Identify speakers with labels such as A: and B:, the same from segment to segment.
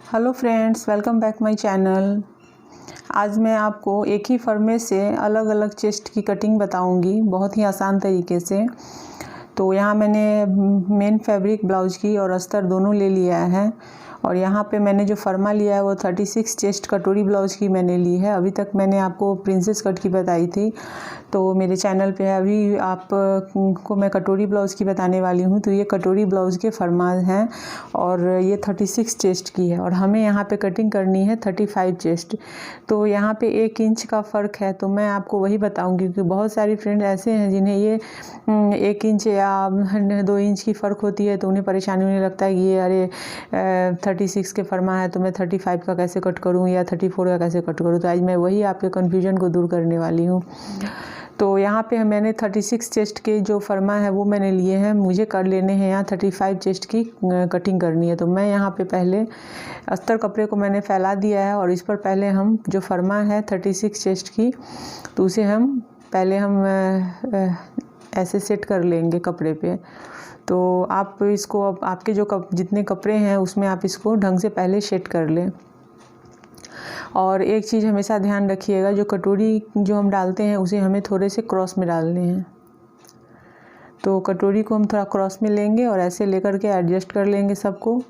A: Hello friends, welcome back my channel. आज मैं आपको एक ही फर्मे से अलग अलग चेस्ट की कटिंग बताऊंगी बहुत ही आसान तरीके से। तो यहाँ मैंने मेन फैब्रिक ब्लाउज की और अस्तर दोनों ले लिया है। और यहाँ पे मैंने जो फर्मा लिया है वो 36 चेस्ट कटोरी ब्लाउज की मैंने ली है। अभी तक मैंने आपको प्रिंसेस कट की बताई थी, तो मेरे चैनल पे अभी आपको मैं कटोरी ब्लाउज़ की बताने वाली हूँ। तो ये कटोरी ब्लाउज़ के फरमाज हैं और ये 36 चेस्ट की है और हमें यहाँ पे कटिंग करनी है 35 चेस्ट। तो यहाँ पे 1 इंच का फ़र्क है, तो मैं आपको वही बताऊँगी क्योंकि बहुत सारी फ्रेंड ऐसे हैं जिन्हें ये 1 इंच या 2 इंच की फ़र्क होती है, तो उन्हें परेशानी होने लगता है कि ये अरे 36 के फरमा है तो मैं 35 का कैसे कट करूँ या 34 का कैसे कट करूँ। तो आज मैं वही आपके कन्फ्यूजन को दूर करने वाली हूँ। तो यहाँ पे मैंने 36 चेस्ट के जो फर्मा है वो मैंने लिए हैं, मुझे कर लेने हैं यहाँ 35 चेस्ट की कटिंग करनी है। तो मैं यहाँ पे पहले अस्तर कपड़े को मैंने फैला दिया है और इस पर पहले हम जो फर्मा है 36 चेस्ट की, तो उसे हम पहले ऐसे सेट कर लेंगे कपड़े पे। तो आप इसको अब आपके जो जितने कपड़े हैं उसमें आप इसको ढंग से पहले सेट कर लें। और एक चीज़ हमेशा ध्यान रखिएगा, जो कटोरी जो हम डालते हैं उसे हमें थोड़े से क्रॉस में डालने हैं। तो कटोरी को हम थोड़ा क्रॉस में लेंगे और ऐसे लेकर के एडजस्ट कर लेंगे सबको।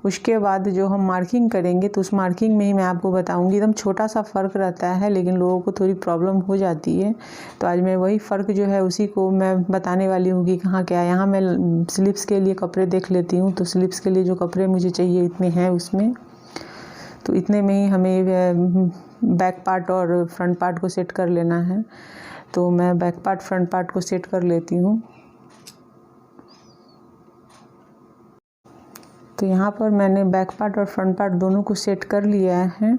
A: उसके बाद जो हम मार्किंग करेंगे तो उस मार्किंग में ही मैं आपको बताऊंगी। एकदम छोटा सा फ़र्क रहता है लेकिन लोगों को थोड़ी प्रॉब्लम हो जाती है, तो आज मैं वही फ़र्क जो है उसी को मैं बताने वाली हूँ कि कहाँ क्या है। यहाँ मैं स्लीव्स के लिए कपड़े देख लेती हूँ, तो स्लीव्स के लिए जो कपड़े मुझे चाहिए इतने हैं उसमें, तो इतने में ही हमें बैक पार्ट और फ्रंट पार्ट को सेट कर लेना है। तो मैं बैक पार्ट फ्रंट पार्ट को सेट कर लेती हूँ। तो यहाँ पर मैंने बैक पार्ट और फ्रंट पार्ट दोनों को सेट कर लिया है।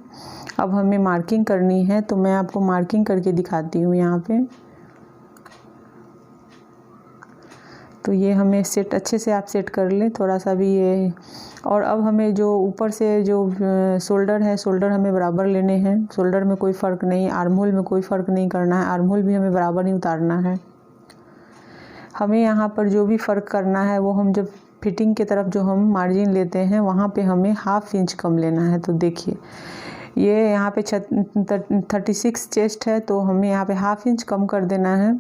A: अब हमें मार्किंग करनी है, तो मैं आपको मार्किंग करके दिखाती हूँ यहाँ पे। तो ये हमें सेट अच्छे से आप सेट कर लें थोड़ा सा भी ये। और अब हमें जो ऊपर से जो शोल्डर है, शोल्डर हमें बराबर लेने हैं। शोल्डर में कोई फ़र्क नहीं, आर्म होल में कोई फ़र्क नहीं करना है, आर्म होल भी हमें बराबर ही उतारना है। हमें यहाँ पर जो भी फ़र्क करना है वो हम जब फिटिंग की तरफ जो हम मार्जिन लेते हैं वहाँ पे हमें 1/2 इंच कम लेना है। तो देखिए ये यहाँ पे 36 चेस्ट है, तो हमें यहाँ पे 1/2 इंच कम कर देना है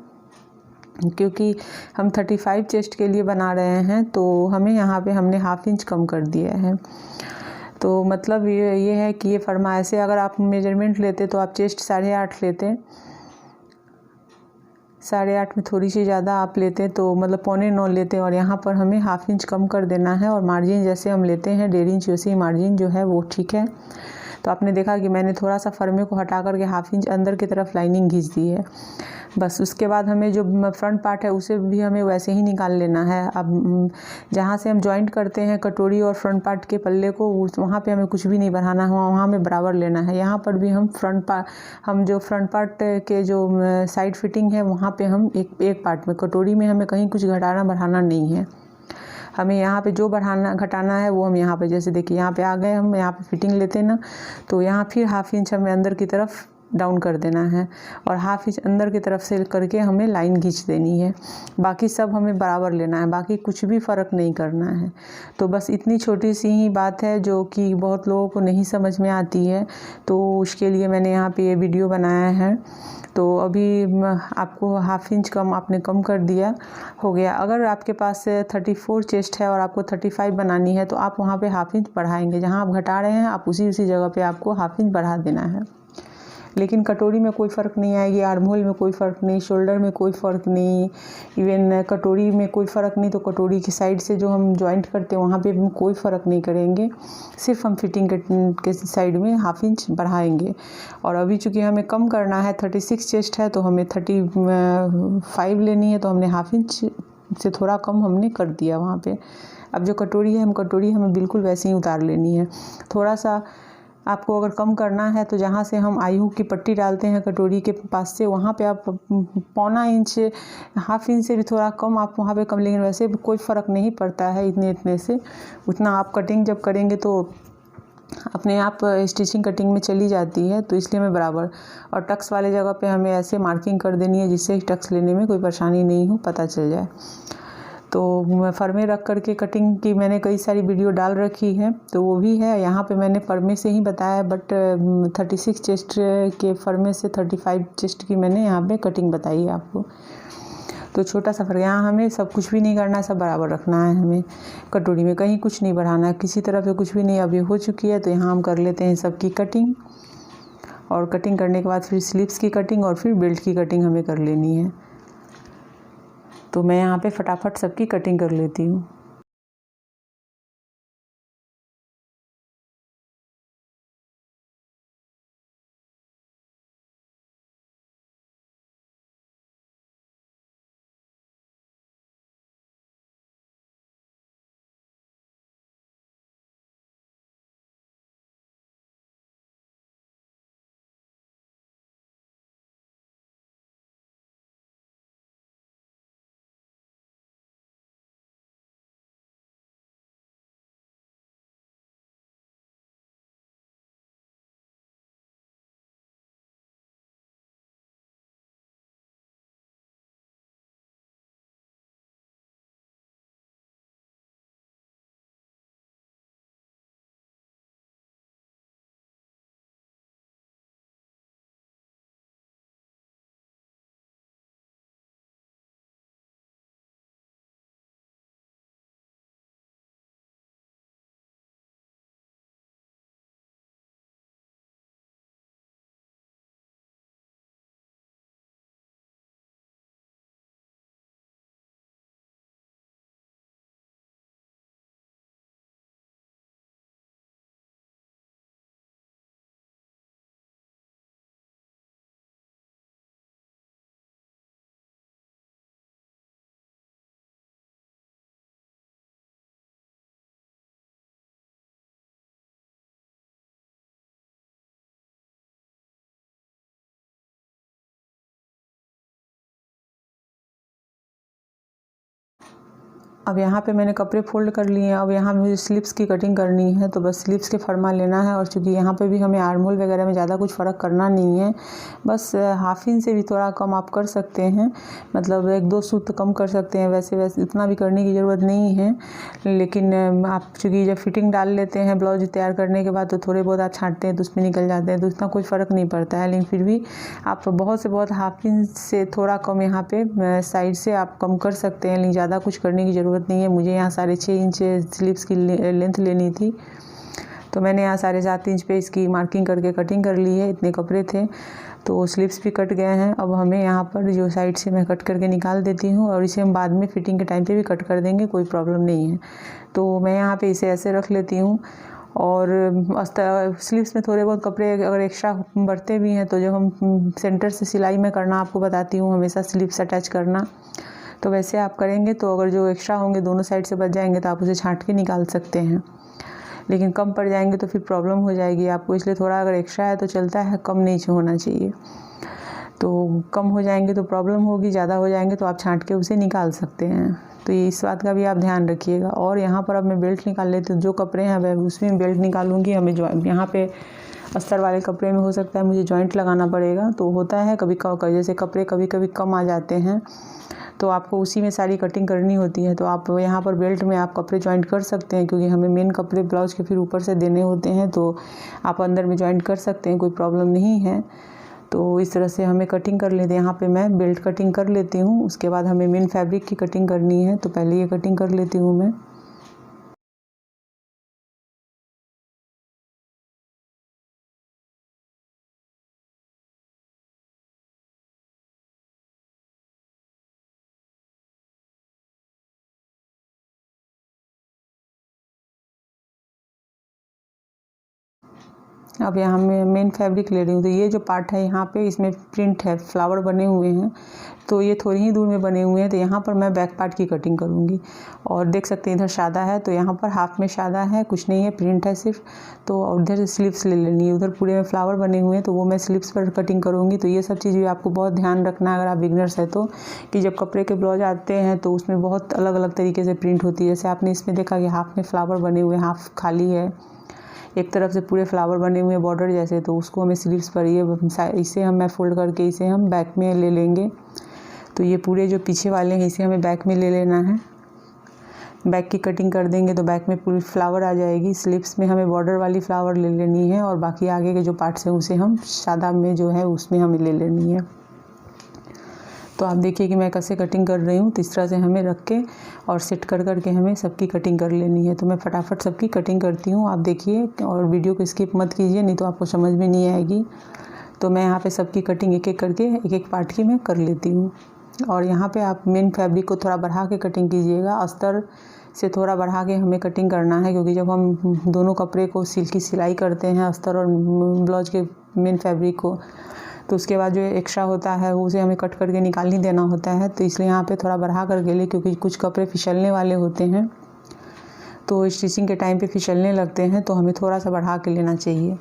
A: क्योंकि हम 35 चेस्ट के लिए बना रहे हैं। तो हमें यहाँ पे हमने 1/2 इंच कम कर दिया है। तो मतलब ये है कि ये फरमा ऐसे अगर आप मेजरमेंट लेते तो आप चेस्ट 8.5 लेते, 8.5 में थोड़ी सी ज़्यादा आप लेते तो मतलब 8.25 लेते, और यहाँ पर हमें 1/2 इंच कम कर देना है। और मार्जिन जैसे हम लेते हैं 1.5 इंच, वैसे ही मार्जिन जो है वो ठीक है। तो आपने देखा कि मैंने थोड़ा सा फर्मे को हटा करके 1/2 इंच अंदर की तरफ लाइनिंग खींच दी है बस। उसके बाद हमें जो फ्रंट पार्ट है उसे भी हमें वैसे ही निकाल लेना है। अब जहाँ से हम जॉइंट करते हैं कटोरी और फ्रंट पार्ट के पल्ले को, वहाँ पे हमें कुछ भी नहीं बढ़ाना है, वहाँ हमें बराबर लेना है। यहाँ पर भी हम जो फ्रंट पार्ट के जो साइड फिटिंग है वहाँ पे हम एक पार्ट में कटोरी में हमें कहीं कुछ घटाना बढ़ाना नहीं है। हमें यहाँ पे जो बढ़ाना घटाना है वो हम यहाँ पे, जैसे देखिए यहाँ पे आ गए, हम यहाँ पे फिटिंग लेते हैं ना, तो यहाँ फिर 1/2 इंच हमें अंदर की तरफ डाउन कर देना है और 1/2 इंच अंदर की तरफ से करके हमें लाइन खींच देनी है। बाकी सब हमें बराबर लेना है, बाकी कुछ भी फ़र्क नहीं करना है। तो बस इतनी छोटी सी ही बात है जो कि बहुत लोगों को नहीं समझ में आती है, तो उसके लिए मैंने यहाँ पे ये वीडियो बनाया है। तो अभी आपको 1/2 इंच कम आपने कम कर दिया, हो गया। अगर आपके पास 34 चेस्ट है और आपको 35 बनानी है तो आप वहाँ पे 1/2 इंच बढ़ाएंगे। जहाँ आप घटा रहे हैं आप उसी जगह पे आपको 1/2 इंच बढ़ा देना है। लेकिन कटोरी में कोई फ़र्क नहीं आएगी, आर्म होल में कोई फ़र्क नहीं, शोल्डर में कोई फ़र्क नहीं, इवन कटोरी में कोई फ़र्क नहीं। तो कटोरी की साइड से जो हम जॉइंट करते हैं वहाँ पे हम कोई फ़र्क नहीं करेंगे, सिर्फ हम फिटिंग के साइड में 1/2 इंच बढ़ाएंगे। और अभी चूँकि हमें कम करना है, 36 चेस्ट है तो हमें 35 लेनी है, तो हमने 1/2 इंच से थोड़ा कम हमने कर दिया वहाँ पे। अब जो कटोरी है कटोरी हमें बिल्कुल वैसे ही उतार लेनी है। थोड़ा सा आपको अगर कम करना है तो जहाँ से हम आई हुक की पट्टी डालते हैं कटोरी के पास से, वहाँ पे आप 1/4 इंच 1/2 इंच से भी थोड़ा कम आप वहाँ पे कम, लेकिन वैसे कोई फ़र्क नहीं पड़ता है इतने से। उतना आप कटिंग जब करेंगे तो अपने आप स्टिचिंग कटिंग में चली जाती है, तो इसलिए मैं बराबर। और टक्स वाले जगह पे हमें ऐसे मार्किंग कर देनी है जिससे टक्स लेने में कोई परेशानी नहीं हो, पता चल जाए। तो फर्मे रख करके कटिंग की मैंने कई सारी वीडियो डाल रखी है, तो वो भी है। यहाँ पे मैंने फर्मे से ही बताया, बट 36 चेस्ट के फर्मे से 35 चेस्ट की मैंने यहाँ पे कटिंग बताई है आपको। तो छोटा सा फर्क, यहाँ हमें सब कुछ भी नहीं करना है, सब बराबर रखना है हमें कटोरी में, कहीं कुछ नहीं बढ़ाना है, किसी तरफ से कुछ भी नहीं। अभी हो चुकी है, तो यहाँ हम कर लेते हैं सबकी कटिंग, और कटिंग करने के बाद फिर स्लीव्स की कटिंग और फिर बेल्ट की कटिंग हमें कर लेनी है। तो मैं यहाँ पे फटाफट सबकी कटिंग कर लेती हूँ। अब यहाँ पे मैंने कपड़े फोल्ड कर लिए हैं। अब यहाँ मुझे स्लीव्स की कटिंग करनी है, तो बस स्लीव्स के फरमा लेना है। और चूँकि यहाँ पे भी हमें आर्म होल वगैरह में ज़्यादा कुछ फ़र्क करना नहीं है, बस हाफ इंच से भी थोड़ा कम आप कर सकते हैं, मतलब 1-2 सूत कम कर सकते हैं। वैसे इतना भी करने की ज़रूरत नहीं है, लेकिन आप चूँकि जब फिटिंग डाल लेते हैं ब्लाउज तैयार करने के बाद, तो थोड़े बहुत आप छाँटते हैं तो उसमें निकल जाते हैं, तो इतना कोई फ़र्क नहीं पड़ता है। लेकिन फिर भी आप बहुत से बहुत हाफ इंच से थोड़ा कम यहाँ पे साइड से आप कम कर सकते हैं, लेकिन ज़्यादा कुछ करने की ज़रूरत नहीं है। मुझे यहाँ 6.5 इंच स्लीव्स की लेंथ लेनी थी, तो मैंने यहाँ 7.5 इंच पे इसकी मार्किंग करके कटिंग कर ली है। इतने कपड़े थे, तो स्लीव्स भी कट गए हैं। अब हमें यहाँ पर जो साइड से मैं कट करके निकाल देती हूँ, और इसे हम बाद में फिटिंग के टाइम पे भी कट कर देंगे, कोई प्रॉब्लम नहीं है। तो मैं यहाँ पे इसे ऐसे रख लेती हूँ। और स्लीव्स में थोड़े बहुत कपड़े अगर एक्स्ट्रा बढ़ते भी हैं, तो जब हम सेंटर से सिलाई में करना आपको बताती हूँ, हमेशा स्लीव्स अटैच करना, तो वैसे आप करेंगे तो अगर जो एक्स्ट्रा होंगे दोनों साइड से बच जाएंगे, तो आप उसे छाँट के निकाल सकते हैं। लेकिन कम पड़ जाएंगे तो फिर प्रॉब्लम हो जाएगी आपको, इसलिए थोड़ा अगर एक्स्ट्रा है तो चलता है, कम नहीं होना चाहिए। तो कम हो जाएंगे तो प्रॉब्लम होगी, ज़्यादा हो जाएंगे तो आप छाँट के उसे निकाल सकते हैं। तो ये इस बात का भी आप ध्यान रखिएगा। और यहाँ पर अब मैं बेल्ट निकाल लेती हूँ। जो कपड़े हैं वह उसमें बेल्ट निकालूंगी। हमें यहाँ पे अस्तर वाले कपड़े में हो सकता है मुझे जॉइंट लगाना पड़ेगा, तो होता है कभी जैसे कपड़े कभी कभी कम आ जाते हैं, तो आपको उसी में सारी कटिंग करनी होती है। तो आप यहाँ पर बेल्ट में आप कपड़े जॉइंट कर सकते हैं, क्योंकि हमें मेन कपड़े ब्लाउज के फिर ऊपर से देने होते हैं, तो आप अंदर में जॉइंट कर सकते हैं, कोई प्रॉब्लम नहीं है। तो इस तरह से हमें कटिंग कर लेते हैं। यहाँ पे मैं बेल्ट कटिंग कर लेती हूँ, उसके बाद हमें मेन फैब्रिक की कटिंग करनी है, तो पहले ये कटिंग कर लेती हूँ मैं। अब यहाँ मैं मेन फैब्रिक ले रही हूँ, तो ये जो पार्ट है यहाँ पे इसमें प्रिंट है, फ्लावर बने हुए हैं, तो ये थोड़ी ही दूर में बने हुए हैं। तो यहाँ पर मैं बैक पार्ट की कटिंग करूँगी। और देख सकते हैं इधर सादा है, तो यहाँ पर हाफ में सादा है, कुछ नहीं है, प्रिंट है सिर्फ। तो उधर स्लीव्स ले लेनी है, उधर पूरे में फ्लावर बने हुए हैं, तो वो मैं स्लीव्स पर कटिंग करूँगी। तो ये सब चीज़ भी आपको बहुत ध्यान रखना है अगर आप बिगनर्स है तो, कि जब कपड़े के ब्लाउज आते हैं तो उसमें बहुत अलग अलग तरीके से प्रिंट होती है। जैसे आपने इसमें देखा कि हाफ में फ्लावर बने हुए, हाफ खाली है, एक तरफ से पूरे फ्लावर बने हुए बॉर्डर जैसे, तो उसको हमें स्लीव्स पर इसे मैं फोल्ड करके इसे हम बैक में ले लेंगे। तो ये पूरे जो पीछे वाले हैं इसे हमें बैक में ले लेना है। बैक की कटिंग कर देंगे तो बैक में पूरी फ्लावर आ जाएगी। स्लीव्स में हमें बॉर्डर वाली फ्लावर ले लेनी है और बाकी आगे के जो पार्ट्स हैं उसे हम सादा में जो है उसमें हमें ले लेनी है। तो आप देखिए कि मैं कैसे कटिंग कर रही हूँ। तो इस तरह से हमें रख के और सेट कर करके हमें सबकी कटिंग कर लेनी है। तो मैं फटाफट सबकी कटिंग करती हूँ, आप देखिए और वीडियो को स्किप मत कीजिए, नहीं तो आपको समझ में नहीं आएगी। तो मैं यहाँ पे सबकी कटिंग एक एक करके एक एक पार्ट की मैं कर लेती हूँ। और यहाँ पे आप मेन फैब्रिक को थोड़ा बढ़ा के कटिंग कीजिएगा, अस्तर से थोड़ा बढ़ा के हमें कटिंग करना है, क्योंकि जब हम दोनों कपड़े को की सिलाई करते हैं अस्तर और ब्लाउज के मेन फैब्रिक को, तो उसके बाद जो एक्स्ट्रा होता है उसे हमें कट करके निकाल ही देना होता है। तो इसलिए यहाँ पे थोड़ा बढ़ा करके ले, क्योंकि कुछ कपड़े फिसलने वाले होते हैं, तो स्टिचिंग के टाइम पे फिसलने लगते हैं, तो हमें थोड़ा सा बढ़ा के लेना चाहिए।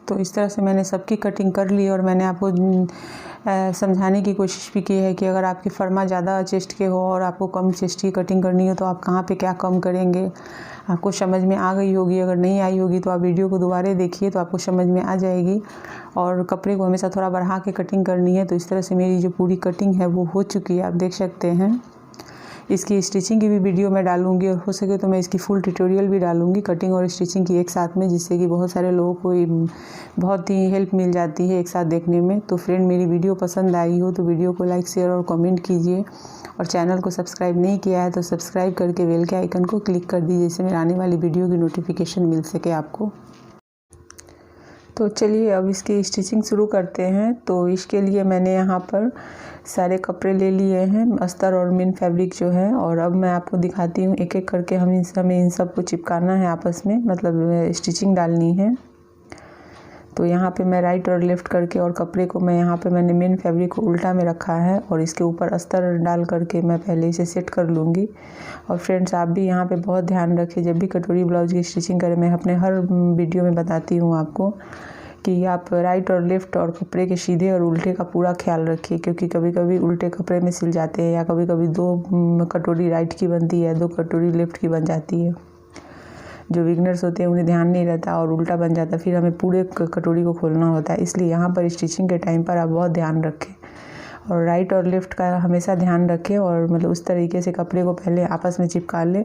A: तो इस तरह से मैंने सबकी कटिंग कर ली और मैंने आपको समझाने की कोशिश भी की है कि अगर आपकी फर्मा ज़्यादा चेस्ट के हो और आपको कम चेस्ट की कटिंग करनी हो तो आप कहाँ पे क्या कम करेंगे, आपको समझ में आ गई होगी। अगर नहीं आई होगी तो आप वीडियो को दोबारा देखिए तो आपको समझ में आ जाएगी। और कपड़े को हमेशा थोड़ा बढ़ा के कटिंग करनी है। तो इस तरह से मेरी जो पूरी कटिंग है वो हो चुकी है, आप देख सकते हैं। इसकी स्टिचिंग की भी वीडियो मैं डालूँगी और हो सके तो मैं इसकी फुल ट्यूटोरियल भी डालूँगी कटिंग और स्टिचिंग की एक साथ में, जिससे कि बहुत सारे लोगों को बहुत ही हेल्प मिल जाती है एक साथ देखने में। तो फ्रेंड मेरी वीडियो पसंद आई हो तो वीडियो को लाइक शेयर और कमेंट कीजिए, और चैनल को सब्सक्राइब नहीं किया है तो सब्सक्राइब करके बेल के आइकन को क्लिक कर दीजिए, जिससे मेरे आने वाली वीडियो की नोटिफिकेशन मिल सके आपको। तो चलिए अब इसकी स्टिचिंग शुरू करते हैं। तो इसके लिए मैंने यहाँ पर सारे कपड़े ले लिए हैं, अस्तर और मेन फैब्रिक जो है, और अब मैं आपको दिखाती हूँ एक एक करके हमें इन सब को चिपकाना है आपस में, मतलब स्टिचिंग डालनी है। तो यहाँ पे मैं राइट और लेफ़्ट करके और कपड़े को मैंने मेन फैब्रिक को उल्टा में रखा है और इसके ऊपर अस्तर डाल करके मैं पहले इसे सेट कर लूँगी। और फ्रेंड्स आप भी यहाँ पे बहुत ध्यान रखें, जब भी कटोरी ब्लाउज की स्टिचिंग करें, मैं अपने हर वीडियो में बताती हूँ आपको कि आप राइट और लेफ़्ट और कपड़े के सीधे और उल्टे का पूरा ख्याल रखिए, क्योंकि कभी कभी उल्टे कपड़े में सिल जाते हैं, या कभी कभी 2 कटोरी राइट की बनती है, 2 कटोरी लेफ़्ट की बन जाती है। जो बिगनर्स होते हैं उन्हें ध्यान नहीं रहता और उल्टा बन जाता, फिर हमें पूरे कटोरी को खोलना होता है। इसलिए यहाँ पर स्टिचिंग के टाइम पर आप बहुत ध्यान रखें और राइट और लेफ़्ट का हमेशा ध्यान रखें, और मतलब उस तरीके से कपड़े को पहले आपस में चिपका लें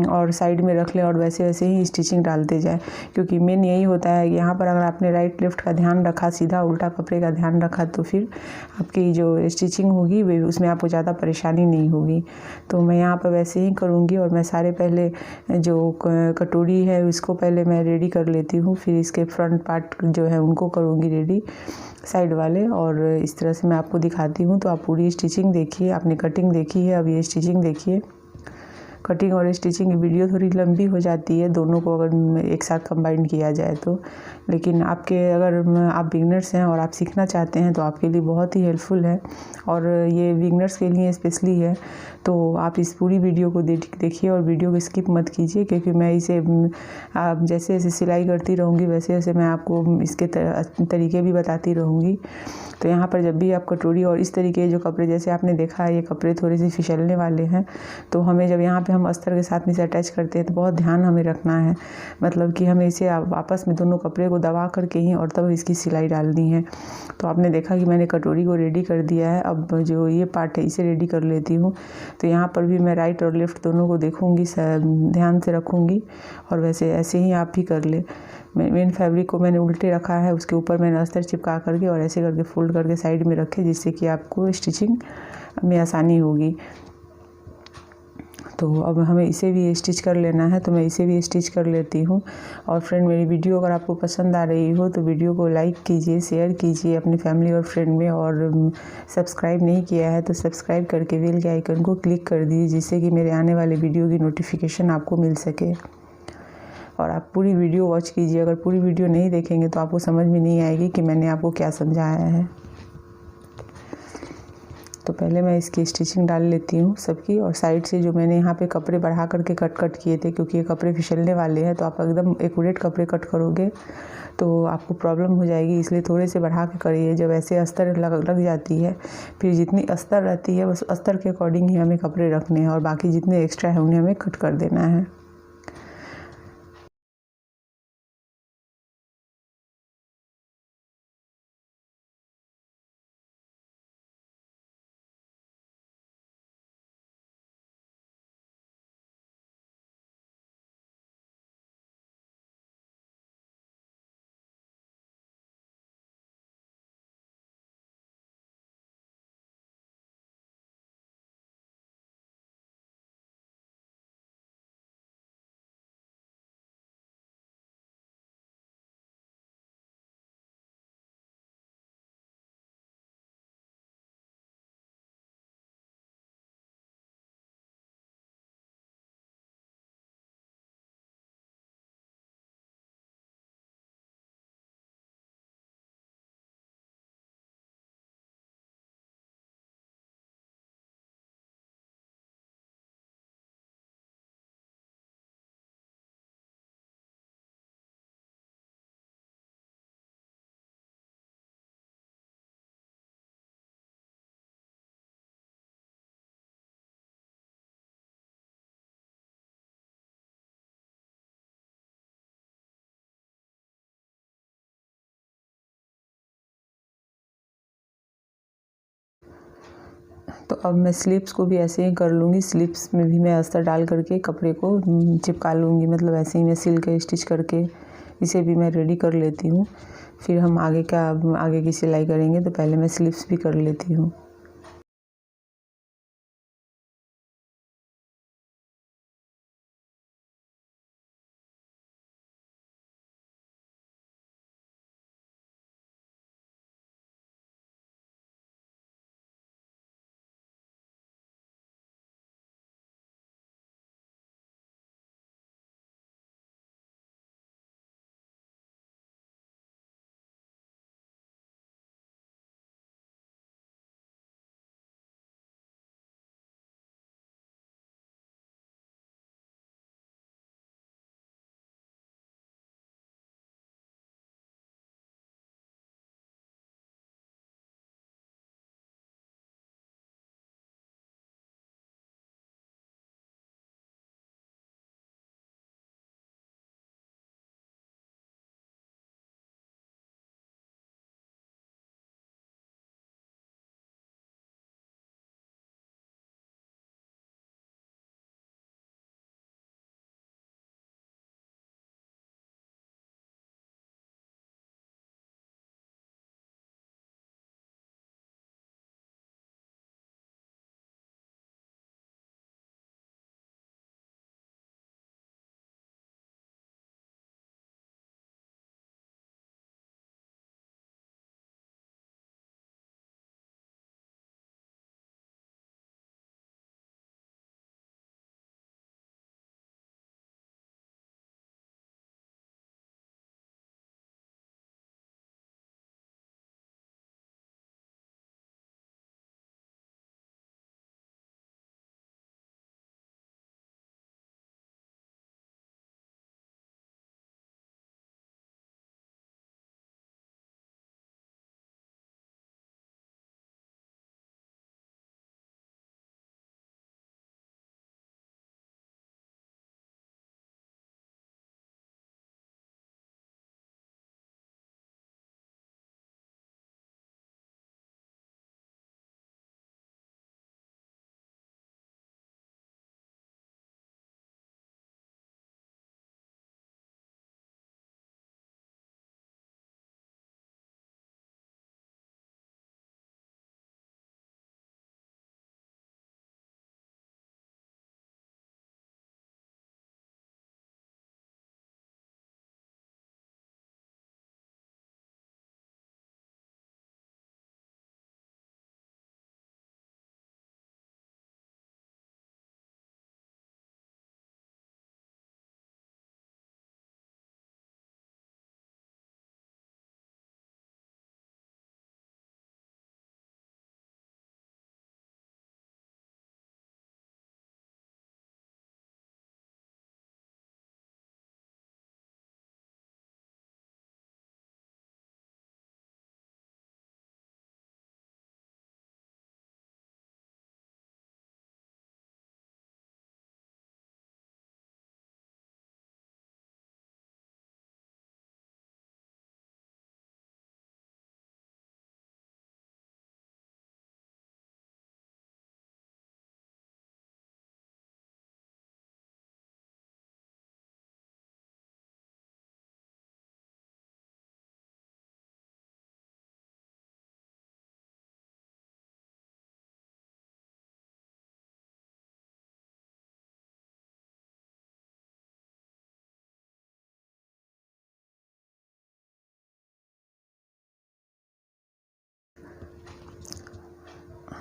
A: और साइड में रख लें और वैसे वैसे ही स्टिचिंग डालते जाएं, क्योंकि मेन यही होता है कि यहाँ पर अगर आपने राइट लेफ़्ट का ध्यान रखा, सीधा उल्टा कपड़े का ध्यान रखा, तो फिर आपकी जो स्टिचिंग होगी वे उसमें आपको ज़्यादा परेशानी नहीं होगी। तो मैं यहाँ पर वैसे ही करूँगी, और मैं सारे पहले जो कटोरी है उसको पहले मैं रेडी कर लेती हूँ, फिर इसके फ्रंट पार्ट जो है उनको करूँगी रेडी साइड वाले, और इस तरह से मैं आपको दिखाती हूँ। तो आप पूरी स्टिचिंग देखिए, आपने कटिंग देखी है, अब ये स्टिचिंग देखिए। कटिंग और स्टिचिंग की वीडियो थोड़ी लंबी हो जाती है दोनों को अगर एक साथ कंबाइन किया जाए तो, लेकिन अगर आप बिगनर्स हैं और आप सीखना चाहते हैं तो आपके लिए बहुत ही हेल्पफुल है, और ये बिगनर्स के लिए स्पेशली है। तो आप इस पूरी वीडियो को देखिए और वीडियो को स्किप मत कीजिए, क्योंकि मैं इसे आप जैसे जैसे सिलाई करती रहूँगी वैसे वैसे मैं आपको इसके तरीके भी बताती रहूँगी। तो यहाँ पर जब भी आप कटोरी और इस तरीके जो कपड़े, जैसे आपने देखा है ये कपड़े थोड़े से फिसलने वाले हैं, तो हमें जब यहाँ पे हम अस्तर के साथ में इसे अटैच करते हैं तो बहुत ध्यान हमें रखना है, मतलब कि हमें इसे आपस में दोनों कपड़े को दबा करके ही और तब इसकी सिलाई डालनी है। तो आपने देखा कि मैंने कटोरी को रेडी कर दिया है, अब जो ये पार्ट है इसे रेडी कर लेती हूँ। तो यहाँ पर भी मैं राइट और लेफ़्ट दोनों को देखूँगी, ध्यान से रखूँगी, और वैसे ऐसे ही आप भी कर ले। मेन फैब्रिक को मैंने उल्टे रखा है, उसके ऊपर मैंने अस्तर चिपका करके और ऐसे करके फोल्ड करके साइड में रखे, जिससे कि आपको स्टिचिंग में आसानी होगी। तो अब हमें इसे भी स्टिच कर लेना है, तो मैं इसे भी स्टिच कर लेती हूँ। और फ्रेंड मेरी वीडियो अगर आपको पसंद आ रही हो तो वीडियो को लाइक कीजिए, शेयर कीजिए अपनी फैमिली और फ्रेंड में, और सब्सक्राइब नहीं किया है तो सब्सक्राइब करके बेल के आइकन को क्लिक कर दीजिए, जिससे कि मेरे आने वाले वीडियो की नोटिफिकेशन आपको मिल सके। और आप पूरी वीडियो वॉच कीजिए, अगर पूरी वीडियो नहीं देखेंगे तो आपको समझ में नहीं आएगी कि मैंने आपको क्या समझाया है। तो पहले मैं इसकी स्टिचिंग डाल लेती हूँ सबकी, और साइड से जो मैंने यहाँ पे कपड़े बढ़ा करके कट किए थे, क्योंकि ये कपड़े फिसलने वाले हैं, तो आप एकदम एक्यूरेट कपड़े कट करोगे तो आपको प्रॉब्लम हो जाएगी, इसलिए थोड़े से बढ़ा के करिए। जब ऐसे अस्तर लग जाती है, फिर जितनी अस्तर रहती है बस अस्तर के अकॉर्डिंग ही हमें कपड़े रखने हैं, और बाकी जितने एक्स्ट्रा है उन्हें हमें कट कर देना है। तो अब मैं स्लीव्स को भी ऐसे ही कर लूँगी। स्लीव्स में भी मैं अस्तर डाल करके कपड़े को चिपका लूँगी, मतलब ऐसे ही मैं सिल के स्टिच करके इसे भी मैं रेडी कर लेती हूँ। फिर हम आगे की सिलाई करेंगे, तो पहले मैं स्लीव्स भी कर लेती हूँ।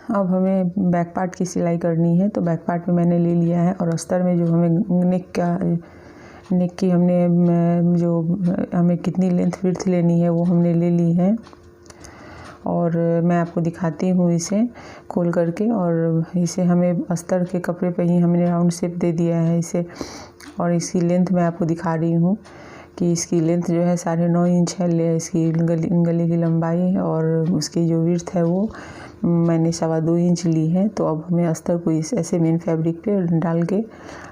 A: अब हमें बैक पार्ट की सिलाई करनी है, तो बैक पार्ट में मैंने ले लिया है और अस्तर में जो हमें नेक की हमने जो हमें कितनी लेंथ विड्थ लेनी है वो हमने ले ली है। और मैं आपको दिखाती हूँ इसे खोल करके। और इसे हमें अस्तर के कपड़े पे ही हमने राउंड शेप दे दिया है इसे। और इसकी लेंथ मैं आपको दिखा रही हूँ कि इसकी लेंथ जो है 9.5 इंच है इसकी गले की लंबाई, और उसकी जो विड्थ है वो मैंने 2.25 इंच ली है। तो अब हमें अस्तर को इस ऐसे मेन फैब्रिक पे डाल के,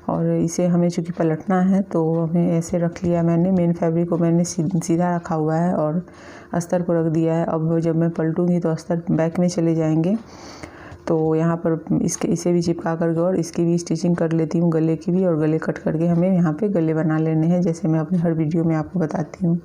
A: और इसे हमें चूँकि पलटना है तो हमें ऐसे रख लिया मैंने। मेन फैब्रिक को मैंने सीधा रखा हुआ है और अस्तर को रख दिया है। अब जब मैं पलटूँगी तो अस्तर बैक में चले जाएंगे। तो यहाँ पर इसे भी चिपका करके और इसकी भी स्टिचिंग कर लेती हूँ, गले की भी। और गले कट करके हमें यहाँ पे गले बना लेने हैं, जैसे मैं अपने हर वीडियो में आपको बताती हूँ।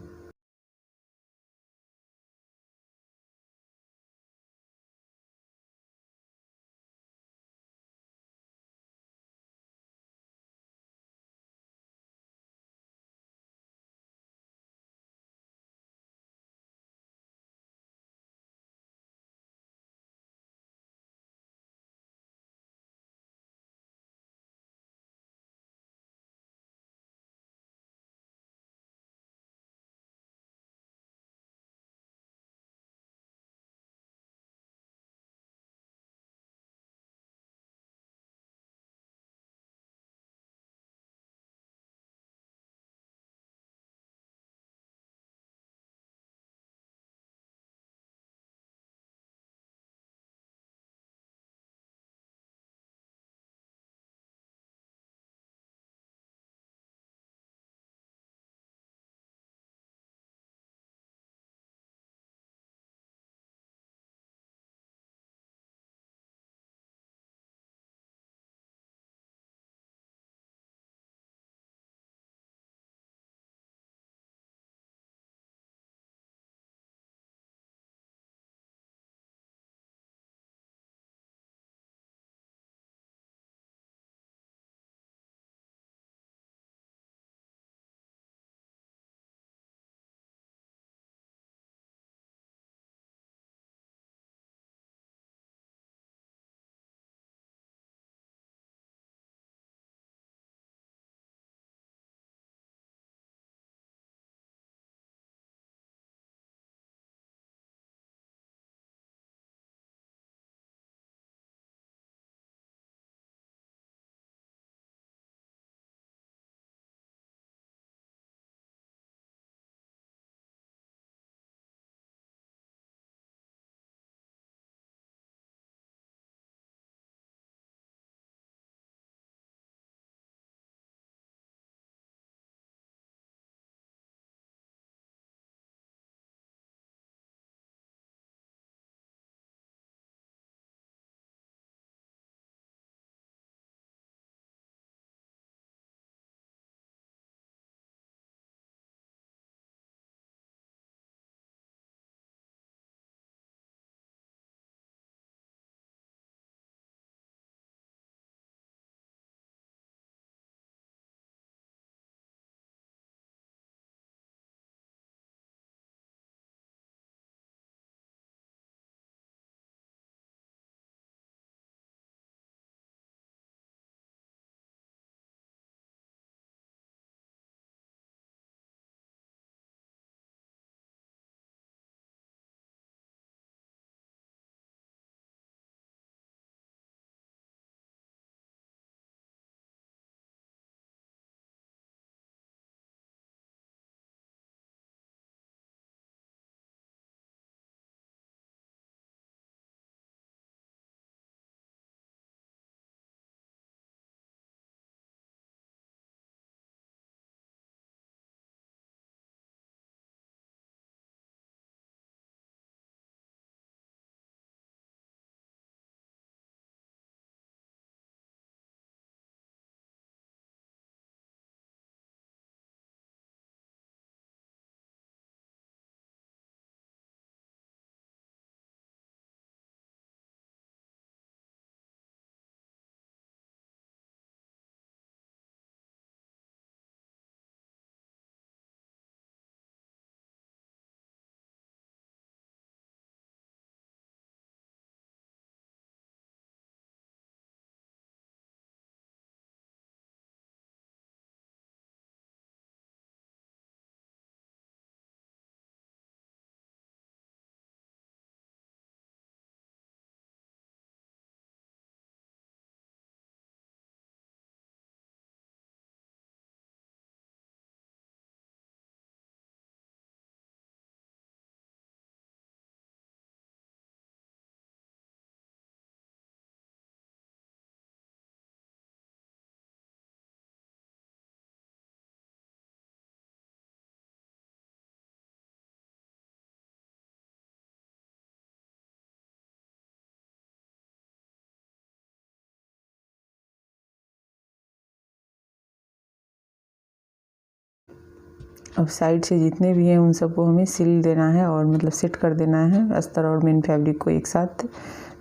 A: अब साइड से जितने भी हैं उन सबको हमें सिल देना है और मतलब सेट कर देना है अस्तर और मेन फैब्रिक को एक साथ।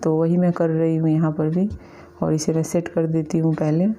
A: तो वही मैं कर रही हूँ यहाँ पर भी, और इसे मैं सेट कर देती हूँ पहले।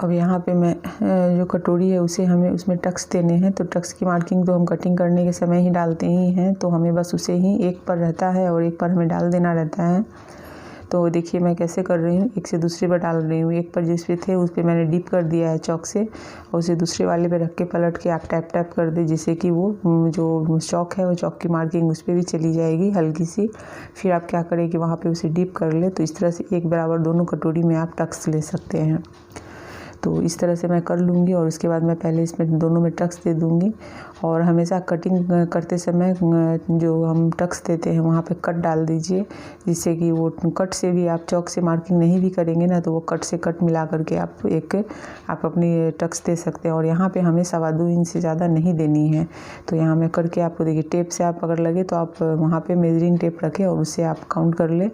A: अब यहाँ पे मैं जो कटोरी है उसे हमें उसमें टक्स देने हैं। तो टक्स की मार्किंग तो हम कटिंग करने के समय ही डालते ही हैं, तो हमें बस उसे ही एक पर रहता है और एक पर हमें डाल देना रहता है। तो देखिए मैं कैसे कर रही हूँ, एक से दूसरे पर डाल रही हूँ। एक पर जिस पे थे उस पर मैंने डिप कर दिया है चॉक से, और उसे दूसरे वाले पे रख के पलट के आप टैप टैप कर दे, जिससे कि वो जो चॉक है वो चॉक की मार्किंग उस पर भी चली जाएगी हल्की सी। फिर आप क्या करें कि वहाँ पे उसे डिप कर ले, तो इस तरह से एक बराबर दोनों कटोरी में आप टक्स ले सकते हैं। तो इस तरह से मैं कर लूँगी, और उसके बाद मैं पहले इसमें दोनों में टक्स दे दूँगी। और हमेशा कटिंग करते समय जो हम टक्स देते हैं वहाँ पे कट डाल दीजिए, जिससे कि वो कट से भी आप चॉक से मार्किंग नहीं भी करेंगे ना, तो वो कट से कट मिला करके आप अपनी टक्स दे सकते हैं। और यहाँ पे हमें 2.25 इंच से ज़्यादा नहीं देनी है। तो यहाँ मैं करके आपको देखिए, टेप से आप अगर लगे तो आप वहाँ पे मेजरिंग टेप रखें और उससे आप काउंट कर ले।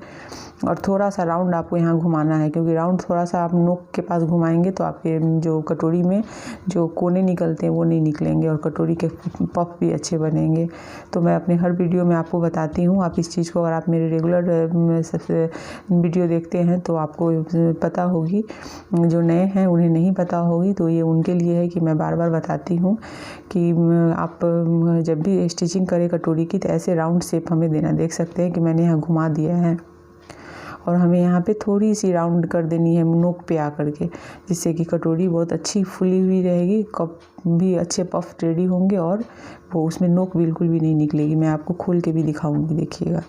A: और थोड़ा सा राउंड आपको यहाँ घुमाना है, क्योंकि राउंड थोड़ा सा आप नोक के पास घुमाएंगे तो आपके जो कटोरी में जो कोने निकलते हैं वो नहीं निकलेंगे, और कटोरी के पफ भी अच्छे बनेंगे। तो मैं अपने हर वीडियो में आपको बताती हूँ। आप इस चीज़ को, अगर आप मेरे रेगुलर वीडियो देखते हैं तो आपको पता होगी, जो नए हैं उन्हें नहीं पता होगी। तो ये उनके लिए है कि मैं बार बार बताती हूँ कि आप जब भी स्टिचिंग करें कटोरी की, तो ऐसे राउंड शेप हमें देना। देख सकते हैं कि मैंने यहाँ घुमा दिया है, और हमें यहाँ पे थोड़ी सी राउंड कर देनी है नोक पे आकर के, जिससे कि कटोरी बहुत अच्छी फुली हुई रहेगी, कप भी अच्छे पफ रेडी होंगे, और वो उसमें नोक बिल्कुल भी नहीं निकलेगी। मैं आपको खोल के भी दिखाऊंगी, देखिएगा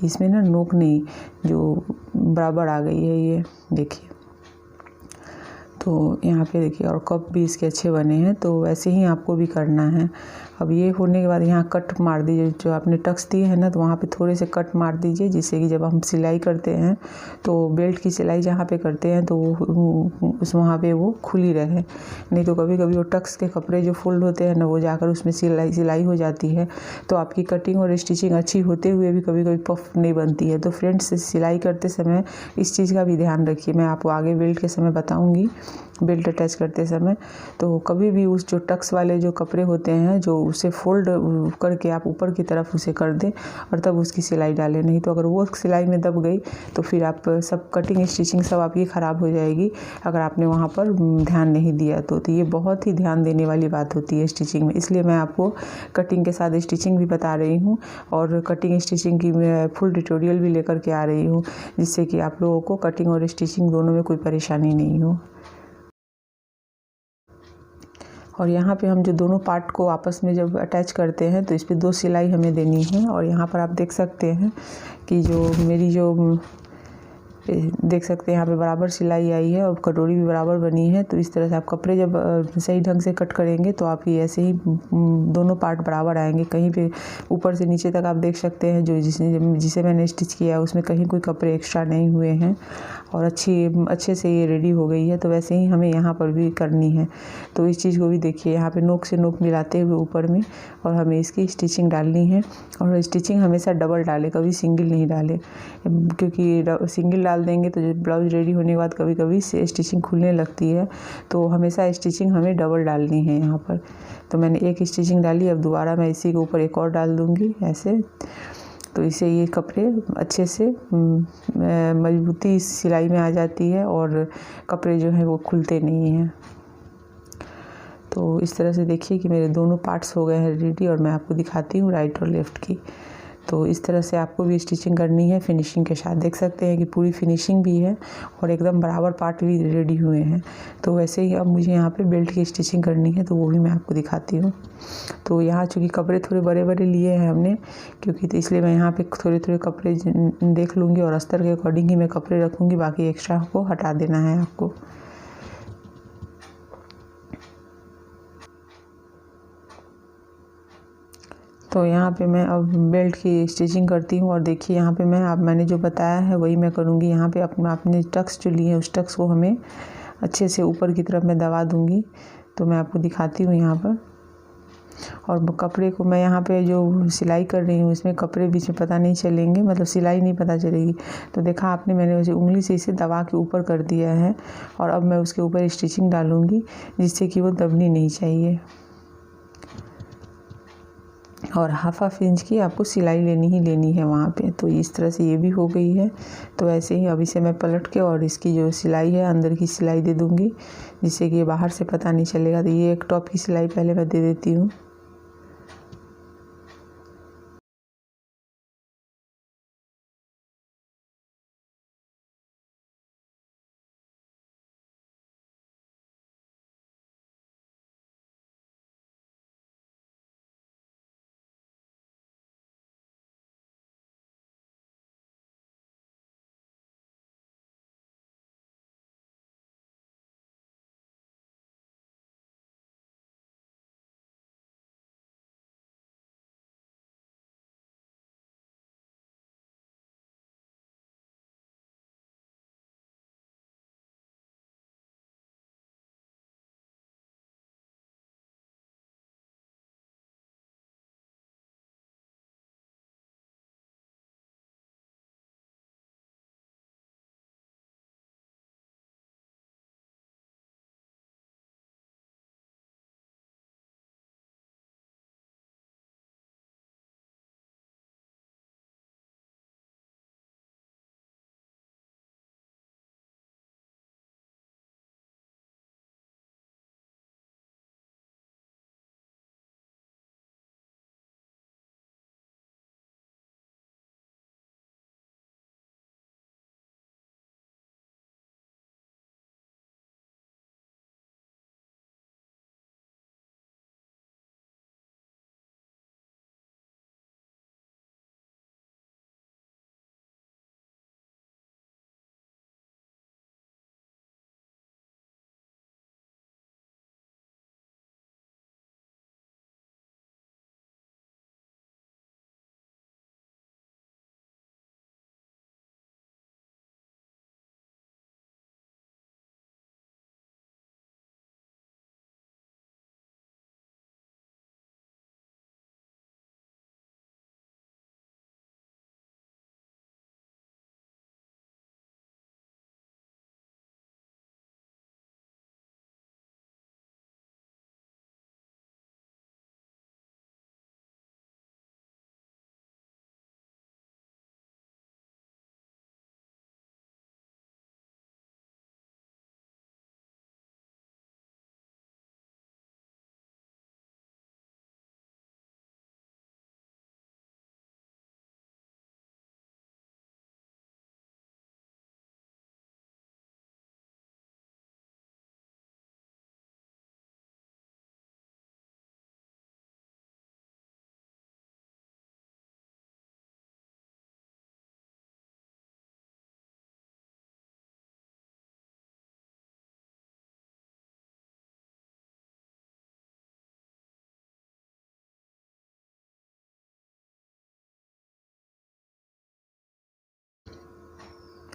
A: इसमें ना नोक नहीं, जो बराबर आ गई है, ये देखिए। तो यहाँ पे देखिए, और कप भी इसके अच्छे बने हैं। तो वैसे ही आपको भी करना है। अब ये होने के बाद यहाँ कट मार दीजिए, जो आपने टक्स दिए हैं ना, तो वहाँ पे थोड़े से कट मार दीजिए, जिससे कि जब हम सिलाई करते हैं तो बेल्ट की सिलाई जहाँ पे करते हैं तो वहाँ पे वो खुली रहे। नहीं तो कभी कभी वो टक्स के कपड़े जो फोल्ड होते हैं ना, वो जाकर उसमें सिलाई हो जाती है, तो आपकी कटिंग और स्टिचिंग अच्छी होते हुए भी कभी कभी पफ नहीं बनती है। तो फ्रेंड्स, सिलाई करते समय इस चीज़ का भी ध्यान रखिए। मैं आपको आगे बेल्ट के समय बताऊँगी, बेल्ट अटैच करते समय। तो कभी भी उस जो टक्स वाले जो कपड़े होते हैं, जो उसे फोल्ड करके आप ऊपर की तरफ उसे कर दें, और तब उसकी सिलाई डालें। नहीं तो अगर वो सिलाई में दब गई तो फिर आप सब कटिंग स्टिचिंग सब आपकी ख़राब हो जाएगी, अगर आपने वहाँ पर ध्यान नहीं दिया तो ये बहुत ही ध्यान देने वाली बात होती है स्टिचिंग में। इसलिए मैं आपको कटिंग के साथ स्टिचिंग भी बता रही हूँ, और कटिंग स्टिचिंग की मैं फुल ट्यूटोरियल भी लेकर के आ रही हूँ, जिससे कि आप लोगों को कटिंग और स्टिचिंग दोनों में कोई परेशानी नहीं हो। और यहाँ पे हम जो दोनों पार्ट को आपस में जब अटैच करते हैं तो इस पर 2 सिलाई हमें देनी है। और यहाँ पर आप देख सकते हैं कि जो मेरी जो देख सकते हैं यहाँ पे बराबर सिलाई आई है और कटोरी भी बराबर बनी है। तो इस तरह से आप कपड़े जब सही ढंग से कट करेंगे तो आप ये ऐसे ही दोनों पार्ट बराबर आएंगे। कहीं पे ऊपर से नीचे तक आप देख सकते हैं जो जिसे मैंने स्टिच किया उसमें कहीं कोई कपड़े एक्स्ट्रा नहीं हुए हैं और अच्छे से ये रेडी हो गई है। तो वैसे ही हमें यहाँ पर भी करनी है। तो इस चीज़ को भी देखिए, यहाँ पे नोक से नोक मिलाते हुए ऊपर में और हमें इसकी स्टिचिंग डालनी है। और स्टिचिंग हमेशा डबल डालें, कभी सिंगल नहीं डालें, क्योंकि सिंगल डाल देंगे तो ब्लाउज रेडी होने के बाद कभी कभी से स्टिचिंग खुलने लगती है। तो हमेशा स्टिचिंग हमें डबल डालनी है यहाँ पर। तो मैंने एक स्टिचिंग डाली, अब दोबारा मैं इसी के ऊपर एक और डाल दूँगी ऐसे। तो इससे ये कपड़े अच्छे से मजबूती इस सिलाई में आ जाती है और कपड़े जो हैं वो खुलते नहीं हैं। तो इस तरह से देखिए कि मेरे दोनों पार्ट्स हो गए हैं रेडी और मैं आपको दिखाती हूँ राइट और लेफ़्ट की। तो इस तरह से आपको भी स्टिचिंग करनी है फिनिशिंग के साथ। देख सकते हैं कि पूरी फिनिशिंग भी है और एकदम बराबर पार्ट भी रेडी हुए हैं। तो वैसे ही अब मुझे यहाँ पे बेल्ट की स्टिचिंग करनी है, तो वो भी मैं आपको दिखाती हूँ। तो यहाँ चूँकि कपड़े थोड़े बड़े बड़े लिए हैं हमने, क्योंकि तो इसलिए मैं यहाँ पे थोड़े थोड़े कपड़े देख लूँगी और अस्तर के अकॉर्डिंग ही मैं कपड़े रखूँगी, बाकी एक्स्ट्रा को हटा देना है आपको। तो यहाँ पे मैं अब बेल्ट की स्टिचिंग करती हूँ और देखिए यहाँ पे मैंने जो बताया है वही मैं करूँगी। यहाँ पे आपने टक्स जो लिए हैं उस टक्स को हमें अच्छे से ऊपर की तरफ मैं दबा दूँगी। तो मैं आपको दिखाती हूँ यहाँ पर। और कपड़े को मैं यहाँ पे जो सिलाई कर रही हूँ इसमें कपड़े बीच में पता नहीं चलेंगे, मतलब सिलाई नहीं पता चलेगी। तो देखा आपने, मैंने उसे उंगली से इसे दबा के ऊपर कर दिया है और अब मैं उसके ऊपर स्टिचिंग डालूँगी जिससे कि वो दबनी नहीं चाहिए। और हाफ इंच की आपको सिलाई लेनी ही लेनी है वहाँ पे। तो इस तरह से ये भी हो गई है। तो ऐसे ही अब इसे मैं पलट के और इसकी जो सिलाई है अंदर की सिलाई दे दूँगी जिससे कि ये बाहर से पता नहीं चलेगा। तो ये एक टॉप की सिलाई पहले मैं दे देती हूँ।